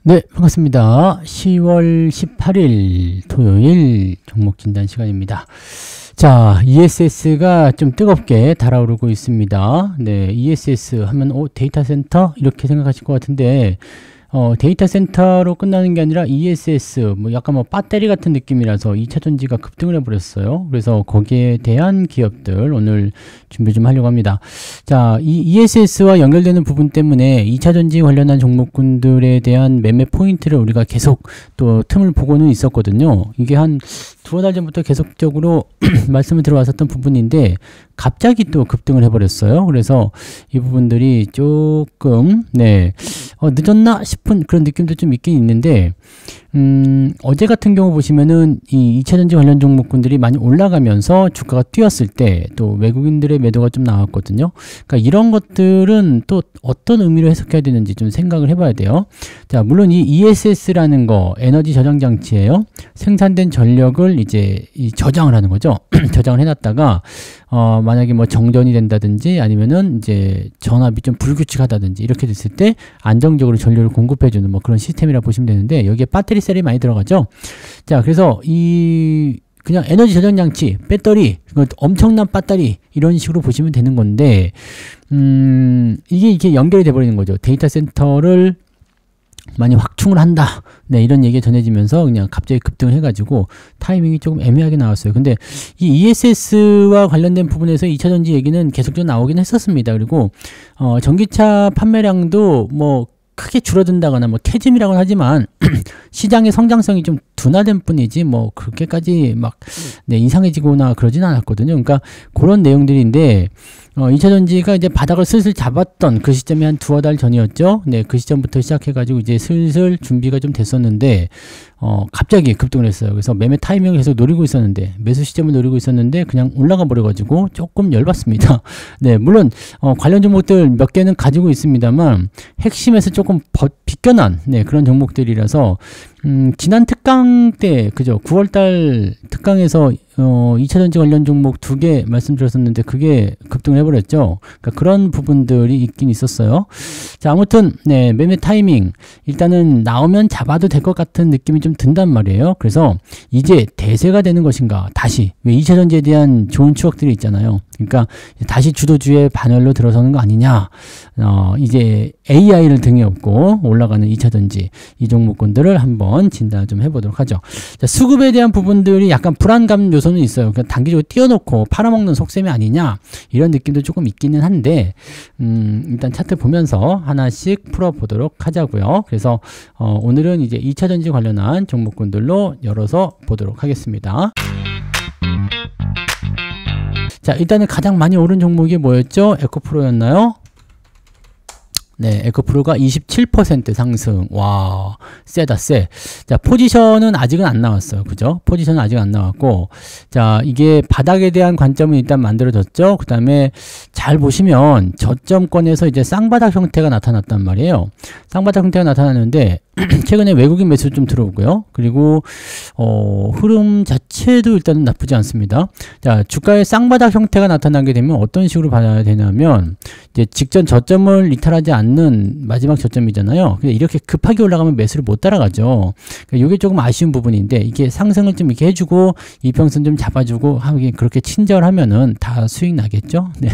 네, 반갑습니다. 10월 18일 토요일 종목 진단 시간입니다. 자, ESS가 좀 뜨겁게 달아오르고 있습니다. 네, ESS 하면 데이터 센터 이렇게 생각하실 것 같은데 데이터 센터로 끝나는 게 아니라 ESS 약간 배터리 같은 느낌이라서 2차 전지가 급등을 해버렸어요. 그래서 거기에 대한 기업들 오늘 준비 좀 하려고 합니다. 자, 이 ESS와 연결되는 부분 때문에 2차 전지 관련한 종목군들에 대한 매매 포인트를 우리가 계속 또 틈을 보고는 있었거든요. 이게 한 두어 달 전부터 계속적으로 말씀을 들어왔었던 부분인데 갑자기 또 급등을 해버렸어요. 그래서 이 부분들이 조금 늦었나 싶은 그런 느낌도 좀 있긴 있는데 어제 같은 경우 보시면은 이 2차 전지 관련 종목군들이 많이 올라가면서 주가가 뛰었을 때 또 외국인들의 매도가 좀 나왔거든요. 그러니까 이런 것들은 또 어떤 의미로 해석해야 되는지 좀 생각을 해봐야 돼요. 자, 물론 이 ESS라는 거 에너지 저장 장치예요. 생산된 전력을 이제 저장을 하는 거죠. 저장을 해놨다가 만약에 정전이 된다든지 아니면은 이제 전압이 좀 불규칙하다든지 이렇게 됐을 때 안정적으로 전력을 공급해주는 그런 시스템이라 보시면 되는데 여기에 배터리 셀이 많이 들어가죠. 자, 그래서 그냥 에너지 저장 장치, 배터리, 엄청난 배터리 이런 식으로 보시면 되는 건데 이게 연결이 돼 버리는 거죠. 데이터 센터를 많이 확충을 한다. 네, 이런 얘기가 전해지면서 그냥 갑자기 급등을 해가지고 타이밍이 조금 애매하게 나왔어요. 근데 이 ESS와 관련된 부분에서 2차 전지 얘기는 계속 좀 나오긴 했었습니다. 그리고 전기차 판매량도 크게 줄어든다거나 캐즘이라고는 하지만 시장의 성장성이 좀 둔화된 뿐이지 그렇게까지 이상해지거나 그러진 않았거든요. 그러니까 그런 내용들인데 2차 전지가 이제 바닥을 슬슬 잡았던 그 시점이 한 두어 달 전이었죠. 네, 그 시점부터 시작해가지고 이제 슬슬 준비가 좀 됐었는데 갑자기 급등을 했어요. 그래서 매매 타이밍을 계속 노리고 있었는데 매수 시점을 노리고 있었는데 그냥 올라가 버려가지고 조금 열받습니다. 네, 물론 관련 종목들 몇 개는 가지고 있습니다만 핵심에서 조금 비껴난 그런 종목들이라서 지난 특강 때 그죠 9월달 특강에서 2차 전지 관련 종목 2개 말씀드렸었는데 그게 급등을 해버렸죠. 그러니까 그런 부분들이 있긴 있었어요. 자, 아무튼 매매 타이밍 일단은 나오면 잡아도 될 것 같은 느낌이 좀 든단 말이에요. 그래서 이제 대세가 되는 것인가 다시 왜 2차 전지에 대한 좋은 추억들이 있잖아요. 그러니까 다시 주도주의 반열로 들어서는 거 아니냐. 이제 AI를 등에 업고 올라가는 2차 전지 이 종목군들을 한번 진단 좀 해보도록 하죠. 자, 수급에 대한 부분들이 약간 불안감 요소는 있어요. 그냥 단기적으로 띄워놓고 팔아먹는 속셈이 아니냐 이런 느낌도 조금 있기는 한데 일단 차트 보면서 하나씩 풀어보도록 하자고요. 그래서 오늘은 이제 2차 전지 관련한 종목군들로 열어서 보도록 하겠습니다. 자, 일단은 가장 많이 오른 종목이 뭐였죠? 에코프로였나요? 네, 에코프로가 27% 상승. 와, 세다, 세. 자, 포지션은 아직은 안 나왔어요. 그죠? 포지션은 아직 안 나왔고. 자, 이게 바닥에 대한 관점은 일단 만들어졌죠? 그 다음에 잘 보시면 저점권에서 이제 쌍바닥 형태가 나타났단 말이에요. 쌍바닥 형태가 나타났는데, 최근에 외국인 매수 좀 들어오고요. 그리고 흐름 자체도 일단은 나쁘지 않습니다. 자, 주가의 쌍바닥 형태가 나타나게 되면 어떤 식으로 봐야 되냐면 이제 직전 저점을 이탈하지 않는 마지막 저점이잖아요. 근데 이렇게 급하게 올라가면 매수를 못 따라가죠. 그러니까 이게 조금 아쉬운 부분인데 이게 상승을 좀 이렇게 해주고 이평선 좀 잡아주고 하긴 그렇게 친절하면은 다 수익 나겠죠. 네.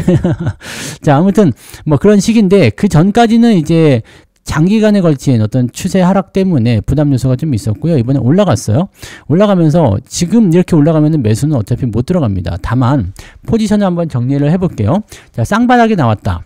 자, 아무튼 그런 식인데 그 전까지는 이제 장기간에 걸친 어떤 추세 하락 때문에 부담 요소가 좀 있었고요. 이번에 올라갔어요. 올라가면서 지금 이렇게 올라가면 매수는 어차피 못 들어갑니다. 다만 포지션을 한번 정리를 해볼게요. 자, 쌍바닥이 나왔다.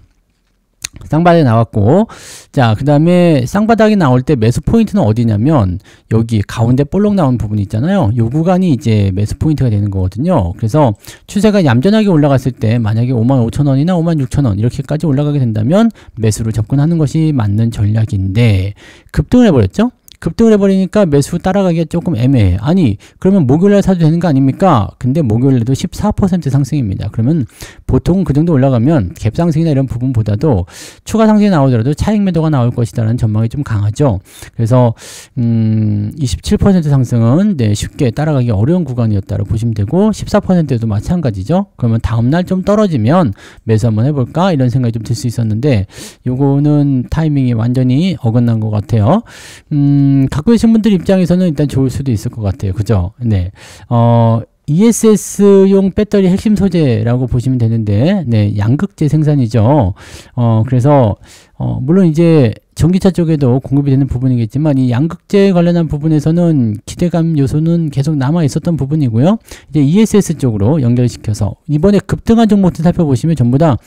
쌍바닥이 나왔고, 자, 그 다음에 쌍바닥이 나올 때 매수 포인트는 어디냐면 여기 가운데 볼록 나온 부분 있잖아요. 요 구간이 이제 매수 포인트가 되는 거거든요. 그래서 추세가 얌전하게 올라갔을 때 만약에 55,000원이나 56,000원 이렇게까지 올라가게 된다면 매수를 접근하는 것이 맞는 전략인데 급등을 해버렸죠. 급등을 해버리니까 매수 따라가기가 조금 애매해. 아니 그러면 목요일날 사도 되는 거 아닙니까? 근데 목요일에도 14% 상승입니다. 그러면 보통 그 정도 올라가면 갭상승이나 이런 부분보다도 추가 상승이 나오더라도 차익 매도가 나올 것이다라는 전망이 좀 강하죠. 그래서 27% 상승은 네, 쉽게 따라가기 어려운 구간이었다고 보시면 되고 14%도 마찬가지죠. 그러면 다음날 좀 떨어지면 매수 한번 해볼까 이런 생각이 좀 들 수 있었는데 요거는 타이밍이 완전히 어긋난 것 같아요. 갖고 계신 분들 입장에서는 일단 좋을 수도 있을 것 같아요. 그죠? 네. ESS용 배터리 핵심 소재라고 보시면 되는데, 네, 양극재 생산이죠. 그래서, 물론 이제 전기차 쪽에도 공급이 되는 부분이겠지만, 이 양극재 관련한 부분에서는 기대감 요소는 계속 남아 있었던 부분이고요. 이제 ESS 쪽으로 연결시켜서, 이번에 급등한 종목들 살펴보시면 전부 다,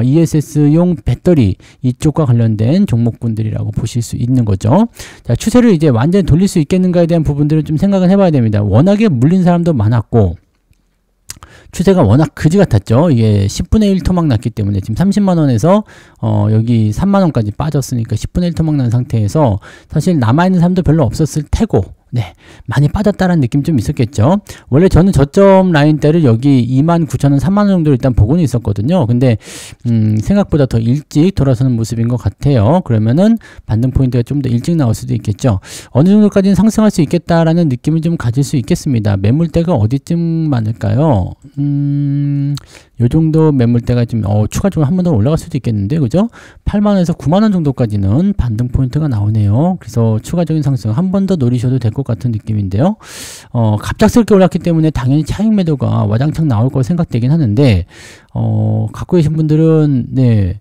ESS용 배터리 이쪽과 관련된 종목군들이라고 보실 수 있는 거죠. 자, 추세를 이제 완전히 돌릴 수 있겠는가에 대한 부분들을 좀 생각을 해봐야 됩니다. 워낙에 물린 사람도 많았고, 추세가 워낙 그지 같았죠. 이게 10분의 1 토막 났기 때문에 지금 30만원에서 여기 3만원까지 빠졌으니까 10분의 1 토막 난 상태에서 사실 남아있는 사람도 별로 없었을 테고, 네, 많이 빠졌다라는 느낌 좀 있었겠죠. 원래 저는 저점 라인대를 여기 29,000원, 3만원 정도 일단 보고는 있었거든요. 근데 생각보다 더 일찍 돌아서는 모습인 것 같아요. 그러면은 반등 포인트가 좀 더 일찍 나올 수도 있겠죠. 어느 정도까지는 상승할 수 있겠다라는 느낌을 좀 가질 수 있겠습니다. 매물대가 어디쯤 많을까요? 요 정도 매물대가 좀 추가적으로 한 번 더 올라갈 수도 있겠는데, 그죠? 8만원에서 9만원 정도까지는 반등 포인트가 나오네요. 그래서 추가적인 상승 한 번 더 노리셔도 될 것 같은 느낌인데요. 갑작스럽게 올랐기 때문에 당연히 차익 매도가 와장창 나올 거 생각되긴 하는데, 갖고 계신 분들은 네,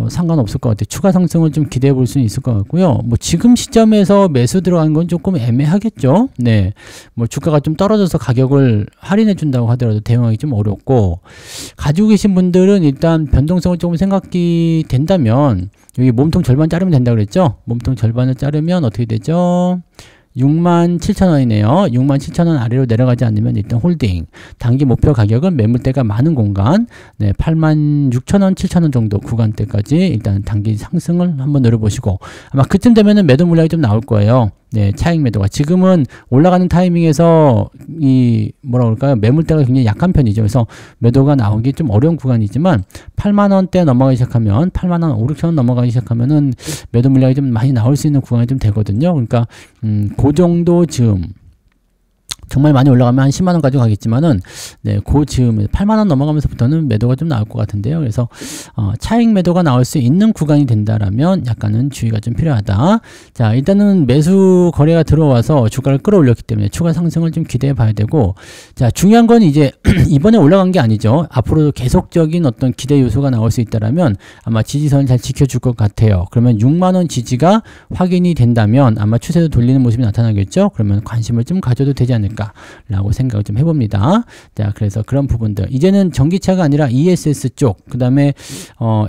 상관없을 것 같아요. 추가 상승을 좀 기대해 볼 수는 있을 것 같고요. 뭐 지금 시점에서 매수 들어간 건 조금 애매하겠죠. 네, 뭐 주가가 좀 떨어져서 가격을 할인해 준다고 하더라도 대응하기 좀 어렵고, 가지고 계신 분들은 일단 변동성을 조금 생각이 된다면 여기 몸통 절반 자르면 된다 그랬죠. 몸통 절반을 자르면 어떻게 되죠? 67,000원이네요. 67,000원 아래로 내려가지 않으면 일단 홀딩. 단기 목표 가격은 매물대가 많은 공간, 네, 86,000원, 7,000원 정도 구간대까지 일단 단기 상승을 한번 노려보시고, 아마 그쯤 되면은 매도 물량이 좀 나올 거예요. 네, 차익 매도가. 지금은 올라가는 타이밍에서 이 뭐라 그럴까요? 매물대가 굉장히 약한 편이죠. 그래서 매도가 나오기 좀 어려운 구간이지만 8만원대 넘어가기 시작하면 8만원, 5, 6천원 넘어가기 시작하면은 매도 물량이 좀 많이 나올 수 있는 구간이 좀 되거든요. 그러니까 그 정도 즈음. 정말 많이 올라가면 한 10만원까지 가겠지만은, 네, 그 즈음에 8만원 넘어가면서부터는 매도가 좀 나올 것 같은데요. 그래서, 차익 매도가 나올 수 있는 구간이 된다라면 약간은 주의가 좀 필요하다. 자, 일단은 매수 거래가 들어와서 주가를 끌어올렸기 때문에 추가 상승을 좀 기대해 봐야 되고, 자, 중요한 건 이제 이번에 올라간 게 아니죠. 앞으로도 계속적인 어떤 기대 요소가 나올 수 있다라면 아마 지지선을 잘 지켜줄 것 같아요. 그러면 6만원 지지가 확인이 된다면 아마 추세도 돌리는 모습이 나타나겠죠. 그러면 관심을 좀 가져도 되지 않을까 라고 생각을 좀 해봅니다. 자, 그래서 그런 부분들, 이제는 전기차가 아니라 ESS 쪽, 그 다음에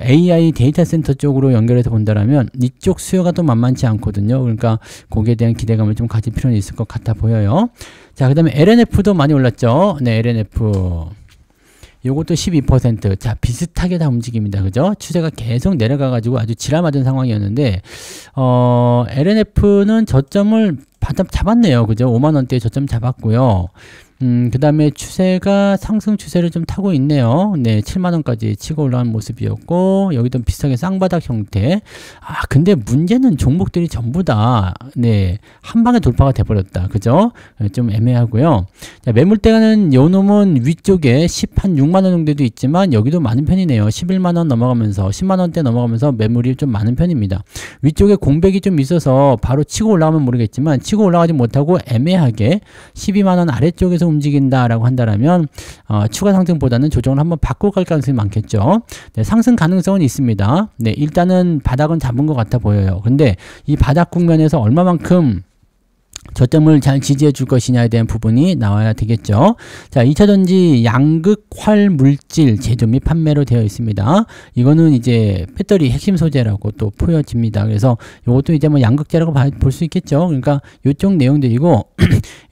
AI 데이터 센터 쪽으로 연결해서 본다라면 이쪽 수요가 또 만만치 않거든요. 그러니까 거기에 대한 기대감을 좀 가질 필요는 있을 것 같아 보여요. 자, 그 다음에 LNF도 많이 올랐죠. 네, LNF 요것도 12%. 자, 비슷하게 다 움직입니다. 그죠? 추세가 계속 내려가가지고 아주 지랄맞은 상황이었는데, LNF는 저점을 잡았네요. 그죠? 5만원대에 저점 잡았고요. 그 다음에 추세가 상승 추세를 좀 타고 있네요. 네, 7만원까지 치고 올라간 모습이었고, 여기도 비슷하게 쌍바닥 형태. 근데 문제는 종목들이 전부 다, 네, 한 방에 돌파가 돼버렸다. 그죠? 좀 애매하고요. 자, 매물대가는 요 놈은 위쪽에 6만원 정도도 있지만, 여기도 많은 편이네요. 11만원 넘어가면서, 10만원대 넘어가면서 매물이 좀 많은 편입니다. 위쪽에 공백이 좀 있어서 바로 치고 올라가면 모르겠지만, 치고 올라가지 못하고 애매하게 12만원 아래쪽에서 움직인다라고 한다라면 추가 상승보다는 조정을 한번 바꿔 갈 가능성이 많겠죠. 네, 상승 가능성은 있습니다. 네, 일단은 바닥은 잡은 것 같아 보여요. 근데 이 바닥 국면에서 얼마만큼 저점을 잘 지지해 줄 것이냐에 대한 부분이 나와야 되겠죠. 자, 2차전지 양극 활 물질 제조 및 판매로 되어 있습니다. 이거는 이제 배터리 핵심 소재라고 또 보여집니다. 그래서 이것도 이제 뭐 양극재라고 볼 수 있겠죠. 그러니까 이쪽 내용들이고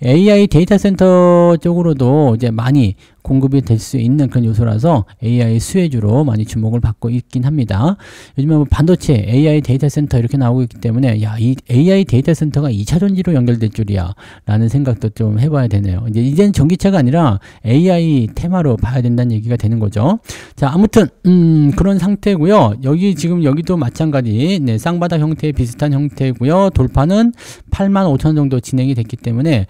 AI 데이터 센터 쪽으로도 이제 많이 공급이 될 수 있는 그런 요소라서 AI 수혜주로 많이 주목을 받고 있긴 합니다. 요즘에 뭐 반도체, AI 데이터 센터 이렇게 나오고 있기 때문에 야, 이 AI 데이터 센터가 2차 전지로 연결될 줄이야 라는 생각도 좀 해봐야 되네요. 이제는 전기차가 아니라 AI 테마로 봐야 된다는 얘기가 되는 거죠. 자, 아무튼 그런 상태고요. 여기 지금 여기도 마찬가지 네, 쌍바닥 형태의 비슷한 형태고요. 돌파는 85,000원 정도 진행이 됐기 때문에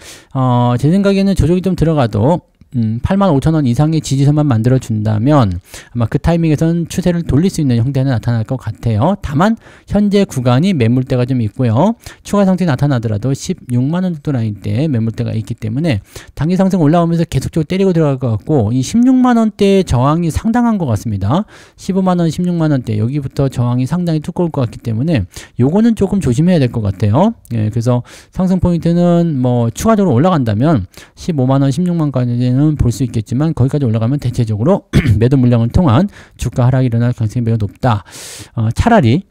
제 생각에는 조정이 좀 들어가도 85,000원 이상의 지지선만 만들어 준다면 아마 그 타이밍에서는 추세를 돌릴 수 있는 형태는 나타날 것 같아요. 다만 현재 구간이 매물대가 좀 있고요. 추가 상승이 나타나더라도 16만원 정도 라인대에 매물대가 있기 때문에 단기 상승 올라오면서 계속적으로 때리고 들어갈 것 같고 이 16만원대의 저항이 상당한 것 같습니다. 15만원, 16만원대 여기부터 저항이 상당히 두꺼울 것 같기 때문에 요거는 조금 조심해야 될 것 같아요. 예, 그래서 상승 포인트는 뭐 추가적으로 올라간다면 15만원, 16만원까지는 볼 수 있겠지만 거기까지 올라가면 대체적으로 매도 물량을 통한 주가 하락이 일어날 가능성이 매우 높다. 차라리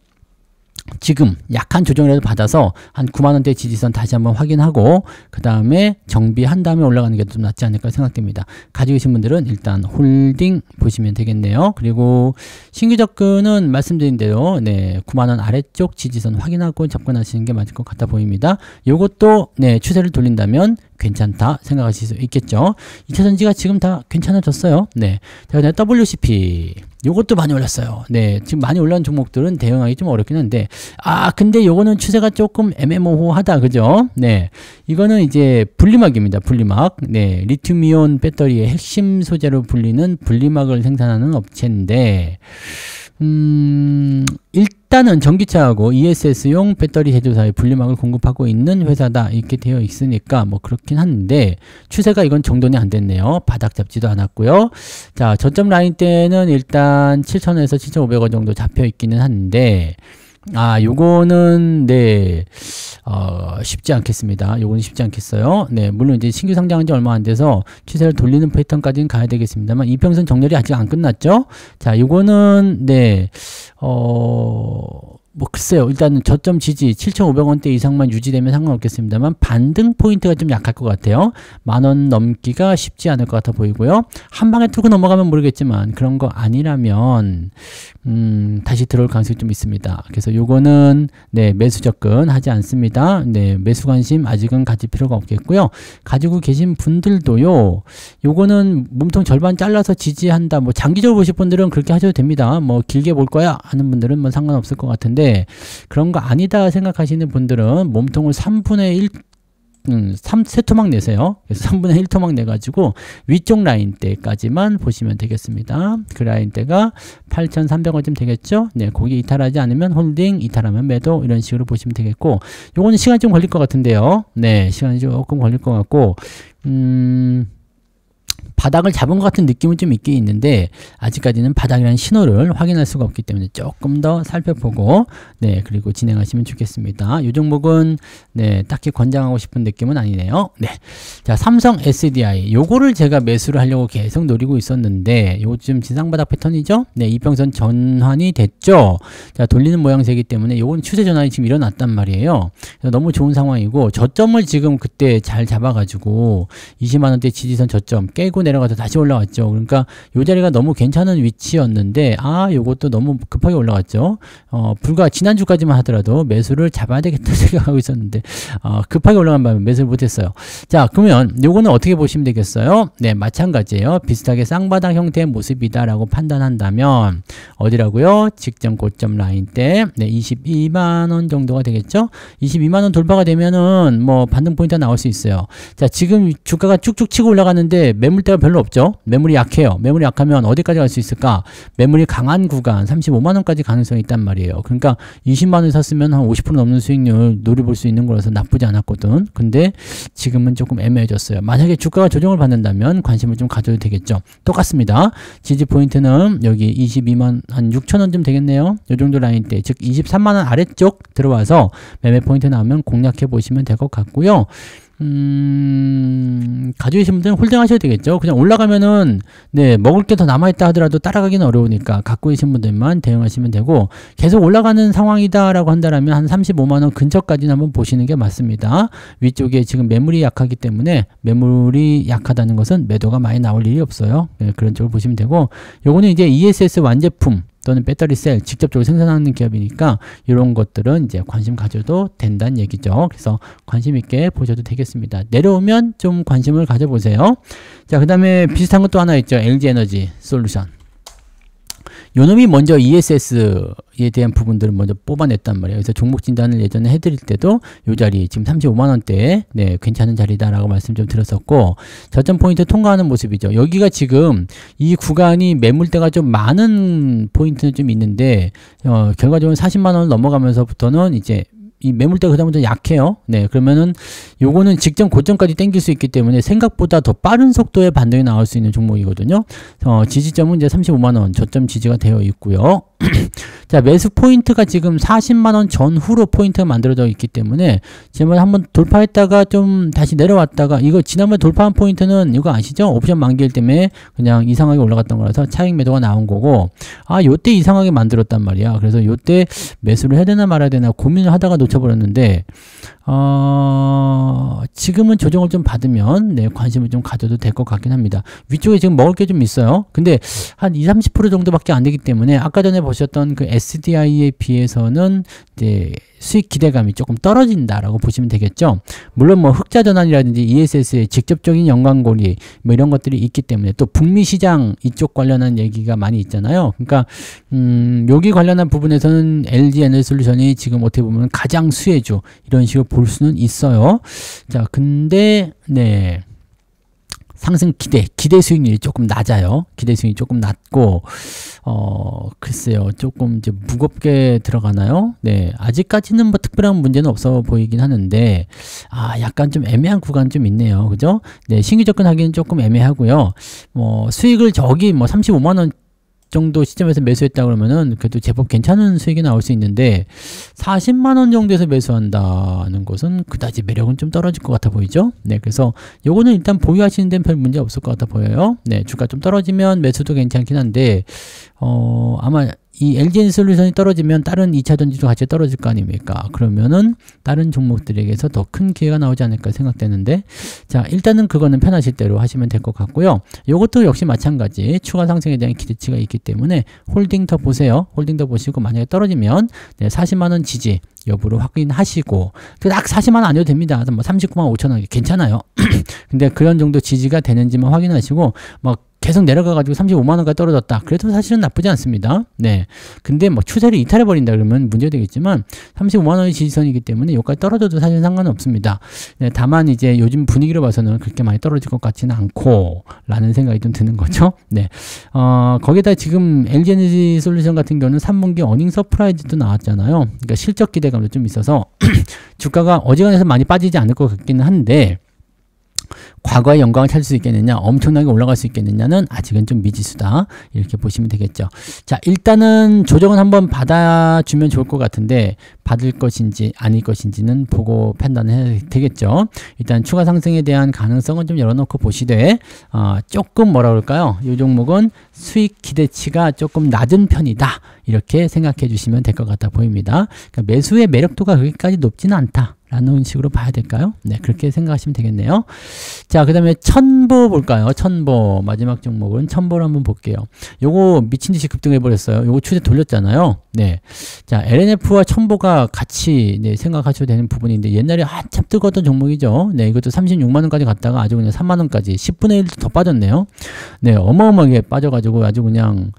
지금 약한 조정이라도 받아서 한 9만원대 지지선 다시 한번 확인하고 그 다음에 정비한 다음에 올라가는 게 좀 낫지 않을까 생각됩니다. 가지고 계신 분들은 일단 홀딩 보시면 되겠네요. 그리고 신규 접근은 말씀드린 대로 네, 9만원 아래쪽 지지선 확인하고 접근하시는 게 맞을 것 같아 보입니다. 요것도 네, 추세를 돌린다면 괜찮다 생각하실 수 있겠죠. 2차전지가 지금 다 괜찮아졌어요. 네, 그다음에 WCP 요것도 많이 올랐어요. 네, 지금 많이 올라온 종목들은 대응하기 좀 어렵긴 한데 근데 요거는 추세가 조금 애매모호하다 그죠? 네, 이거는 이제 분리막입니다. 분리막. 네, 리튬이온 배터리의 핵심 소재로 불리는 분리막을 생산하는 업체인데 일단은 전기차하고 ESS용 배터리 제조사의 분리막을 공급하고 있는 회사다 이렇게 되어 있으니까 뭐 그렇긴 한데 추세가 이건 정돈이 안 됐네요. 바닥 잡지도 않았고요. 자, 저점 라인 때는 일단 7,000원에서 7,500원 정도 잡혀 있기는 한데 요거는 네 쉽지 않겠습니다. 요거는 쉽지 않겠어요. 네, 물론 이제 신규 상장한 지 얼마 안 돼서 추세를 돌리는 패턴까지는 가야 되겠습니다만 이평선 정렬이 아직 안 끝났죠. 자, 요거는 네 뭐 글쎄요. 일단 저점 지지 7,500원대 이상만 유지되면 상관없겠습니다만 반등 포인트가 좀 약할 것 같아요. 만원 넘기가 쉽지 않을 것 같아 보이고요. 한 방에 뚫고 넘어가면 모르겠지만 그런 거 아니라면 다시 들어올 가능성이 좀 있습니다. 그래서 요거는 네, 매수 접근 하지 않습니다. 네, 매수 관심 아직은 가질 필요가 없겠고요. 가지고 계신 분들도요. 요거는 몸통 절반 잘라서 지지한다. 뭐 장기적으로 보실 분들은 그렇게 하셔도 됩니다. 뭐 길게 볼 거야 하는 분들은 뭐 상관없을 것 같은데 그런 거 아니다 생각하시는 분들은 몸통을 3분의 1 3토막 내세요. 그래서 3분의 1토막 내가지고 위쪽 라인대까지만 보시면 되겠습니다. 그 라인대가 8,300원쯤 되겠죠. 네, 거기 이탈하지 않으면 홀딩, 이탈하면 매도 이런 식으로 보시면 되겠고 요거는 시간이 좀 걸릴 것 같은데요. 네, 시간이 조금 걸릴 것 같고 바닥을 잡은 것 같은 느낌은 좀 있긴 있는데 아직까지는 바닥이라는 신호를 확인할 수가 없기 때문에 조금 더 살펴보고 네, 그리고 진행하시면 좋겠습니다. 이 종목은 네, 딱히 권장하고 싶은 느낌은 아니네요. 네, 자, 삼성 SDI 요거를 제가 매수를 하려고 계속 노리고 있었는데 요즘 지상바닥 패턴이죠. 네, 이평선 전환이 됐죠. 자, 돌리는 모양새이기 때문에 요건 추세 전환이 지금 일어났단 말이에요. 그래서 너무 좋은 상황이고 저점을 지금 그때 잘 잡아가지고 20만원대 지지선 저점 깨고 내려가서 다시 올라왔죠. 그러니까 요 자리가 너무 괜찮은 위치였는데 요것도 너무 급하게 올라갔죠. 불과 지난주까지만 하더라도 매수를 잡아야 되겠다 생각하고 있었는데 급하게 올라간 바람에 매수를 못했어요. 자, 그러면 요거는 어떻게 보시면 되겠어요? 네, 마찬가지예요. 비슷하게 쌍바닥 형태의 모습이다 라고 판단한다면 어디라고요? 직전 고점 라인 때 네, 22만원 정도가 되겠죠. 22만원 돌파가 되면은 뭐 반등 포인트가 나올 수 있어요. 자, 지금 주가가 쭉쭉 치고 올라가는데 매물 매물대가 별로 없죠. 매물이 약해요. 매물이 약하면 어디까지 갈 수 있을까? 매물이 강한 구간 35만원까지 가능성이 있단 말이에요. 그러니까 20만원 샀으면 한 50% 넘는 수익률 노려볼 수 있는 거라서 나쁘지 않았거든. 근데 지금은 조금 애매해졌어요. 만약에 주가가 조정을 받는다면 관심을 좀 가져도 되겠죠. 똑같습니다. 지지 포인트는 여기 22만 한 6천원쯤 되겠네요. 이 정도 라인대, 즉 23만원 아래쪽 들어와서 매매 포인트 나오면 공략해 보시면 될 것 같고요. 가지고 계신 분들은 홀딩 하셔도 되겠죠. 그냥 올라가면은 네, 먹을 게 더 남아있다 하더라도 따라가기는 어려우니까 갖고 계신 분들만 대응하시면 되고, 계속 올라가는 상황이다 라고 한다면 한 35만원 근처까지는 한번 보시는 게 맞습니다. 위쪽에 지금 매물이 약하기 때문에, 매물이 약하다는 것은 매도가 많이 나올 일이 없어요. 네, 그런 쪽으로 보시면 되고, 요거는 이제 ESS 완제품 또는 배터리 셀 직접적으로 생산하는 기업이니까 이런 것들은 이제 관심 가져도 된다는 얘기죠. 그래서 관심 있게 보셔도 되겠습니다. 내려오면 좀 관심을 가져보세요. 자, 그 다음에 비슷한 것도 하나 있죠. LG에너지 솔루션. 요놈이 먼저 ESS에 대한 부분들을 먼저 뽑아냈단 말이에요. 그래서 종목 진단을 예전에 해드릴 때도 요 자리 지금 35만원대에 네, 괜찮은 자리다라고 말씀 좀 드렸었고, 저점 포인트 통과하는 모습이죠. 여기가 지금 이 구간이 매물대가 좀 많은 포인트는 좀 있는데 결과적으로 40만원을 넘어가면서부터는 이제 이 매물대가 그다음부터 약해요. 네, 그러면은 요거는 직전 고점까지 땡길 수 있기 때문에 생각보다 더 빠른 속도의 반등이 나올 수 있는 종목이거든요. 지지점은 이제 35만원 저점 지지가 되어 있고요. 자, 매수 포인트가 지금 40만원 전후로 포인트가 만들어져 있기 때문에 지금 한번 돌파했다가 좀 다시 내려왔다가, 이거 지난번에 돌파한 포인트는 이거 아시죠? 옵션 만기일 때문에 그냥 이상하게 올라갔던 거라서 차익 매도가 나온 거고, 아, 요때 이상하게 만들었단 말이야. 그래서 요때 매수를 해야 되나 말아야 되나 고민을 하다가 놓쳐버렸는데, 지금은 조정을 좀 받으면 네, 관심을 좀 가져도 될 것 같긴 합니다. 위쪽에 지금 먹을 게 좀 있어요. 근데 한 20-30% 정도밖에 안 되기 때문에 아까 전에 보셨던 그 SDI에 비해서는 이제 수익 기대감이 조금 떨어진다라고 보시면 되겠죠. 물론 뭐 흑자 전환이라든지 ESS의 직접적인 연관고리 뭐 이런 것들이 있기 때문에, 또 북미 시장 이쪽 관련한 얘기가 많이 있잖아요. 그러니까 여기 관련한 부분에서는 LG 에너지 솔루션이 지금 어떻게 보면 가장 수혜주 이런 식으로 볼 수는 있어요. 자, 근데 네, 상승 기대 수익률이 조금 낮아요. 기대 수익률이 조금 낮고, 글쎄요, 조금 이제 무겁게 들어가나요? 네, 아직까지는 뭐 특별한 문제는 없어 보이긴 하는데, 약간 좀 애매한 구간 좀 있네요. 그죠? 네, 신규 접근하기는 조금 애매하고요. 수익을 저기 뭐 35만원 정도 시점에서 매수했다 그러면은 그래도 제법 괜찮은 수익이 나올 수 있는데, 40만원 정도에서 매수한다는 것은 그다지 매력은 좀 떨어질 것 같아 보이죠. 네, 그래서 요거는 일단 보유하시는 데는 별 문제 없을 것 같아 보여요. 네, 주가 좀 떨어지면 매수도 괜찮긴 한데, 아마 이 LG 솔루션이 떨어지면 다른 2차 전지도 같이 떨어질 거 아닙니까? 그러면은 다른 종목들에게서 더 큰 기회가 나오지 않을까 생각되는데, 자, 일단은 그거는 편하실 대로 하시면 될 것 같고요. 요것도 역시 마찬가지 추가 상승에 대한 기대치가 있기 때문에 홀딩 더 보세요. 홀딩 더 보시고, 만약에 떨어지면 네, 40만원 지지 여부를 확인하시고, 딱 40만원 아니어도 됩니다. 뭐 39만 5천원 괜찮아요. 근데 그런 정도 지지가 되는지만 확인하시고, 막 계속 내려가가지고 35만원까지 떨어졌다. 그래도 사실은 나쁘지 않습니다. 네. 근데 뭐 추세를 이탈해버린다 그러면 문제되겠지만 35만원이 지지선이기 때문에 여기까지 떨어져도 사실 상관은 없습니다. 네, 다만 이제 요즘 분위기로 봐서는 그렇게 많이 떨어질 것 같지는 않고 라는 생각이 좀 드는 거죠. 네. 거기다 지금 LG에너지 솔루션 같은 경우는 3분기 어닝 서프라이즈도 나왔잖아요. 그러니까 실적 기대감도 좀 있어서 주가가 어지간해서 많이 빠지지 않을 것 같기는 한데, 과거의 영광을 찾을 수 있겠느냐, 엄청나게 올라갈 수 있겠느냐는 아직은 좀 미지수다, 이렇게 보시면 되겠죠. 자, 일단은 조정은 한번 받아주면 좋을 것 같은데, 받을 것인지 아닐 것인지는 보고 판단을 해야 되겠죠. 일단 추가 상승에 대한 가능성은 좀 열어놓고 보시되, 조금 뭐라 그럴까요, 이 종목은 수익 기대치가 조금 낮은 편이다, 이렇게 생각해 주시면 될 것 같아 보입니다. 그러니까 매수의 매력도가 그렇게까지 높지는 않다 라는 식으로 봐야 될까요? 네, 그렇게 생각하시면 되겠네요. 자, 그 다음에 첨보 볼까요? 첨보, 마지막 종목은 첨보를 한번 볼게요. 요거 미친듯이 급등해버렸어요. 요거 추세 돌렸잖아요. 네. 자, LNF와 첨보가 같이 네, 생각하셔도 되는 부분인데, 옛날에 한참 뜨거웠던 종목이죠. 네, 이것도 36만원까지 갔다가 아주 그냥 3만원까지 10분의 1도 더 빠졌네요. 네, 어마어마하게 빠져가지고 아주 그냥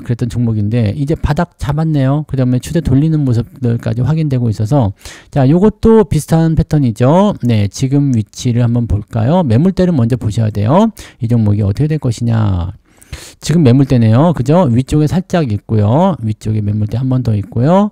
그랬던 종목인데, 이제 바닥 잡았네요. 그 다음에 추세 돌리는 모습들까지 확인되고 있어서, 자, 요것도 여기도 비슷한 패턴이죠. 네, 지금 위치를 한번 볼까요? 매물대를 먼저 보셔야 돼요. 이 종목이 어떻게 될 것이냐. 지금 매물대네요. 그죠? 위쪽에 살짝 있고요. 위쪽에 매물대 한 번 더 있고요.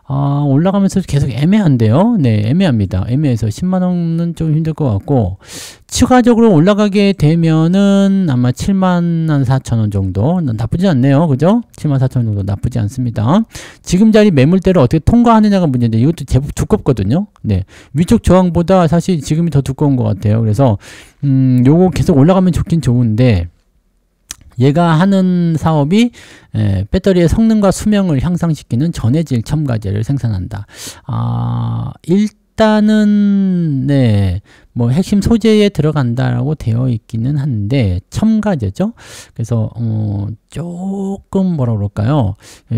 올라가면서 계속 애매한데요. 네, 애매합니다. 애매해서 10만원은 좀 힘들 것 같고, 추가적으로 올라가게 되면은 아마 74,000원 정도. 나쁘지 않네요. 그죠? 74,000원 정도 나쁘지 않습니다. 지금 자리 매물대를 어떻게 통과하느냐가 문제인데, 이것도 제법 두껍거든요. 네. 위쪽 저항보다 사실 지금이 더 두꺼운 것 같아요. 그래서, 요거 계속 올라가면 좋긴 좋은데, 얘가 하는 사업이 배터리의 성능과 수명을 향상시키는 전해질 첨가제를 생산한다. 일단은 네, 뭐 핵심 소재에 들어간다라고 되어 있기는 한데 첨가제죠. 그래서 조금 뭐라 그럴까요?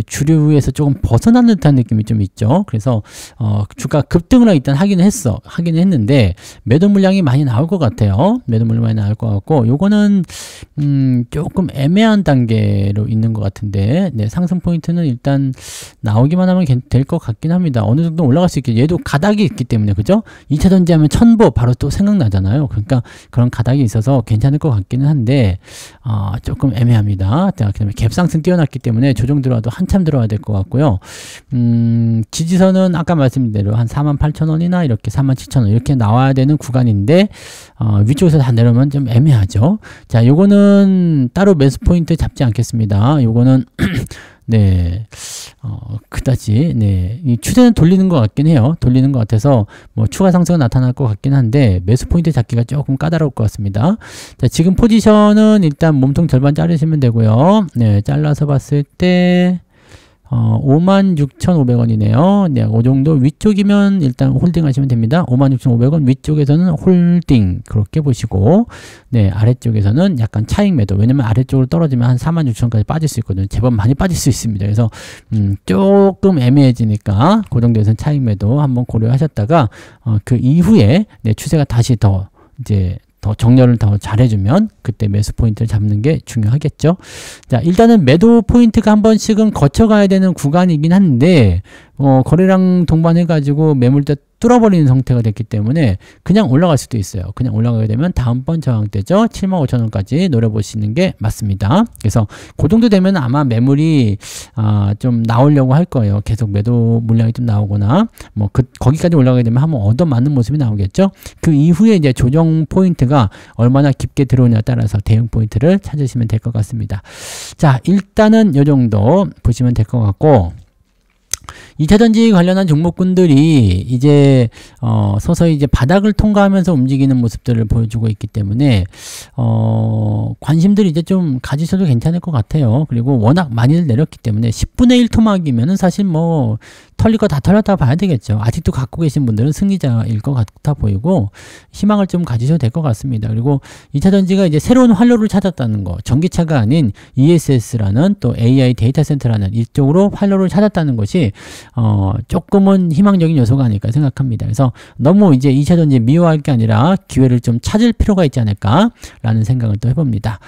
주류에서 조금 벗어나는 듯한 느낌이 좀 있죠. 그래서 주가 급등을 일단 하긴 했는데 매도 물량이 많이 나올 것 같아요. 매도 물량이 많이 나올 것 같고, 요거는 조금 애매한 단계로 있는 것 같은데, 네, 상승 포인트는 일단 나오기만 하면 될 것 같긴 합니다. 어느 정도 올라갈 수 있게. 얘도 가닥이 있기 때문에, 그죠? 2차 전지하면 천보 바로 또 생각나잖아요. 그러니까 그런 가닥이 있어서 괜찮을 것 같기는 한데 조금 애매합니다. 그다음에 갭상승 뛰어났기 때문에 조정 들어와도 한참 들어와야 될 것 같고요. 지지선은 아까 말씀드린 대로 한 48,000원이나 이렇게 47,000원 이렇게 나와야 되는 구간인데 위쪽에서 다 내려오면 좀 애매하죠. 자, 요거는 따로 매수 포인트 잡지 않겠습니다. 요거는 네, 그다지, 네, 이 추세는 돌리는 것 같긴 해요. 돌리는 것 같아서, 뭐, 추가 상승은 나타날 것 같긴 한데, 매수 포인트 잡기가 조금 까다로울 것 같습니다. 자, 지금 포지션은 일단 몸통 절반 자르시면 되고요. 네, 잘라서 봤을 때, 56,500원이네요. 네, 그 정도 위쪽이면 일단 홀딩 하시면 됩니다. 56,500원 위쪽에서는 홀딩 그렇게 보시고, 네, 아래쪽에서는 약간 차익 매도. 왜냐면 아래쪽으로 떨어지면 한 46,000원까지 빠질 수 있거든요. 제법 많이 빠질 수 있습니다. 그래서 조금 애매해지니까 그 정도에서는 차익 매도 한번 고려하셨다가 그 이후에 네, 추세가 다시 더 이제 더 정렬을 더 잘해주면 그때 매수 포인트를 잡는 게 중요하겠죠. 자, 일단은 매도 포인트가 한 번씩은 거쳐가야 되는 구간이긴 한데 거래량 동반해가지고 매물대 뚫어버리는 상태가 됐기 때문에 그냥 올라갈 수도 있어요. 그냥 올라가게 되면 다음번 저항대죠. 75,000원까지 노려보시는 게 맞습니다. 그래서 그 정도 되면 아마 매물이 좀 나오려고 할 거예요. 계속 매도 물량이 좀 나오거나 뭐 거기까지 올라가게 되면 한번 얻어맞는 모습이 나오겠죠. 그 이후에 이제 조정 포인트가 얼마나 깊게 들어오냐에 따라서 대응 포인트를 찾으시면 될 것 같습니다. 자, 일단은 이 정도 보시면 될 것 같고, 2차전지 관련한 종목군들이 이제 서서히 이제 바닥을 통과하면서 움직이는 모습들을 보여주고 있기 때문에 관심들이 이제 좀 가지셔도 괜찮을 것 같아요. 그리고 워낙 많이들 내렸기 때문에 10분의 1 토막이면은 사실 뭐 털릴 거 다 털렸다 봐야 되겠죠. 아직도 갖고 계신 분들은 승리자일 것 같아 보이고 희망을 좀 가지셔도 될 것 같습니다. 그리고 2차전지가 이제 새로운 활로를 찾았다는 거, 전기차가 아닌 ESS라는 또 AI 데이터 센터라는 이쪽으로 활로를 찾았다는 것이 조금은 희망적인 요소가 아닐까 생각합니다. 그래서 너무 이제 2차전지 미워할 게 아니라 기회를 좀 찾을 필요가 있지 않을까라는 생각을 또 해봅니다.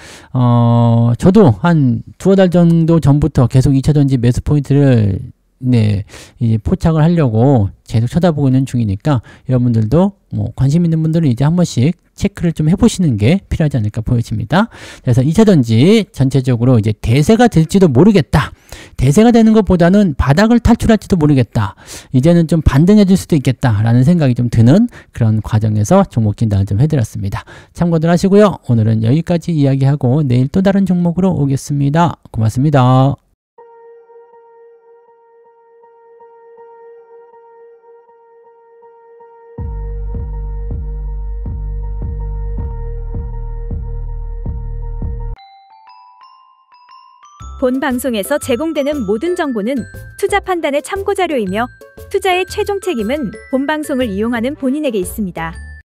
저도 한 두어 달 정도 전부터 계속 2차전지 매수 포인트를 네, 이제 포착을 하려고 계속 쳐다보고 있는 중이니까 여러분들도 뭐 관심 있는 분들은 이제 한 번씩 체크를 좀 해보시는 게 필요하지 않을까 보여집니다. 그래서 2차전지 전체적으로 이제 대세가 될지도 모르겠다. 대세가 되는 것보다는 바닥을 탈출할지도 모르겠다. 이제는 좀 반등해 줄 수도 있겠다라는 생각이 좀 드는 그런 과정에서 종목 진단을 좀 해드렸습니다. 참고들 하시고요. 오늘은 여기까지 이야기하고 내일 또 다른 종목으로 오겠습니다. 고맙습니다. 본 방송에서 제공되는 모든 정보는 투자 판단의 참고 자료이며 투자의 최종 책임은 본 방송을 이용하는 본인에게 있습니다.